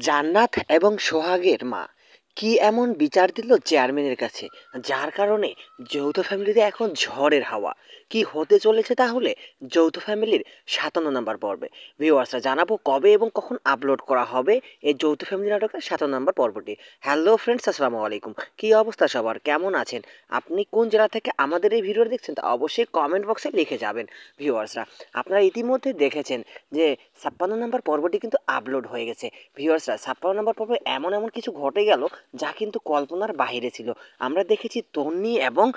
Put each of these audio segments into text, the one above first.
জান্নাত এবং সোহাগের মা কি এমন বিচার দিল চেয়ারম্যানের কাছে, যার কারণে যৌথ ফ্যামিলিতে এখন ঝড়ের হাওয়া। কি হতে চলেছে তাহলে যৌথ ফ্যামিলির 57 নম্বর পর্বে? ভিউয়ার্সরা জানাবো কবে এবং কখন আপলোড করা হবে এই যৌথ ফ্যামিলি নাটকের 57 নম্বর পর্বটি। হ্যালো ফ্রেন্ডস, আসসালামু আলাইকুম। কি অবস্থা সবার, কেমন আছেন? আপনি কোন জেলা থেকে আমাদের এই ভিডিও দেখছেন তা অবশ্যই কমেন্ট বক্সে লিখে যাবেন। ভিউয়ার্সরা, আপনারা ইতিমধ্যে দেখেছেন যে 56 নম্বর পর্বটি কিন্তু আপলোড হয়ে গেছে। ভিউয়ার্সরা, 56 নম্বর পর্বে এমন এমন কিছু ঘটে গেল যা কিন্তু কল্পনার বাইরে ছিল। আমরা দেখেছি তন্নি এবং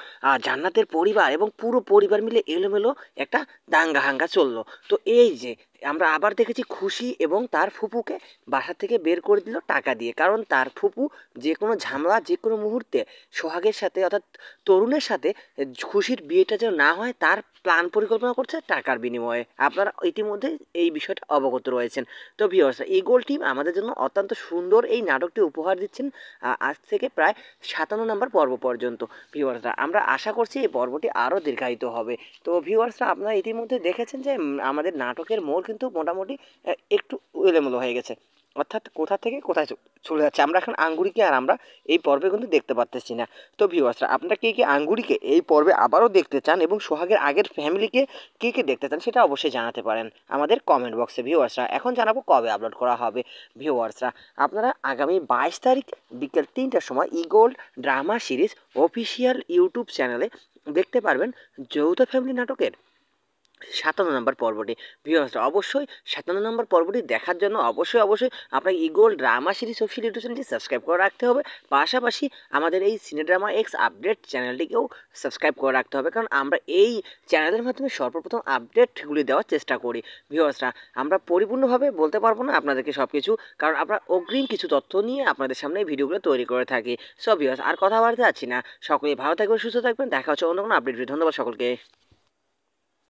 জান্নাতের পরিবার এবং পুরো পরিবার মিলে এলোমেলো একটা দাঙ্গা হাঙ্গা চললো। তো এই যে আমরা আবার দেখেছি খুশি এবং তার ফুপুকে বাসা থেকে বের করে দিল টাকা দিয়ে, কারণ তার ফুপু যে কোনো ঝামেলা যে কোনো মুহূর্তে সোহাগের সাথে অর্থাৎ তরুণের সাথে খুশির বিয়েটা যেন না হয় তার প্ল্যান পরিকল্পনা করছে টাকার বিনিময়ে। আপনারা ইতিমধ্যে এই বিষয়টা অবগত রয়েছেন। তো ভিউয়ার্স, ইগল টিম আমাদের জন্য অত্যন্ত সুন্দর এই নাটকটি উপহার দিচ্ছেন আজ থেকে প্রায় 57 নম্বর পর্ব পর্যন্ত। ভিউয়ার্সরা, আমরা আশা করছি এই পর্বটি আরও দীর্ঘায়িত হবে। তো ভিউয়ার্সরা, আপনারা ইতিমধ্যে দেখেছেন যে আমাদের নাটকের মোড় কিন্তু মোটামুটি একটু এলোমেলো হয়ে গেছে, অর্থাৎ কোথা থেকে কোথায় চলে যাচ্ছে। আমরা এখন আঙ্গুরিকে আর আমরা এই পর্বে কিন্তু দেখতে পাচ্ছি না। তো ভিউয়ার্সরা, আপনারা কে কে আঙ্গুরিকে এই পর্বে আবারও দেখতে চান এবং সোহাগের আগের ফ্যামিলিকে কে কে দেখতে চান সেটা অবশ্যই জানাতে পারেন আমাদের কমেন্ট বক্সে। ভিউয়ার্সরা, এখন জানাবো কবে আপলোড করা হবে। ভিউয়ার্সরা, আপনারা আগামী 22 তারিখ বিকেল 3টার সময় eagle drama series official YouTube চ্যানেলে দেখতে পারবেন যৌথ ফ্যামিলি নাটকের 57 নম্বর পর্বটি। ভিউয়ার্সরা, অবশ্যই 57 নম্বর পর্বটি দেখার জন্য অবশ্যই আপনাকে eagle drama series official YouTube চ্যানেলটি সাবস্ক্রাইব করে রাখতে হবে। পাশাপাশি আমাদের এই সিনেড্রামা এক্স আপডেট চ্যানেলটিকেও সাবস্ক্রাইব করে রাখতে হবে, কারণ আমরা এই চ্যানেলের মাধ্যমে সর্বপ্রথম আপডেটগুলি দেওয়ার চেষ্টা করি। ভিউয়ার্সরা, আমরা পরিপূর্ণভাবে বলতে পারবো না আপনাদেরকে সব কিছু, কারণ আমরা অগ্রিম কিছু তথ্য নিয়ে আপনাদের সামনে এই ভিডিওগুলো তৈরি করে থাকি। সো ভিউয়ার্স, আর কথা বাড়তে যাচ্ছি না, সকলেই ভালো থাকবেন, সুস্থ থাকবেন। দেখা হচ্ছে অন্য কোনো আপডেট। ধন্যবাদ সকলকে।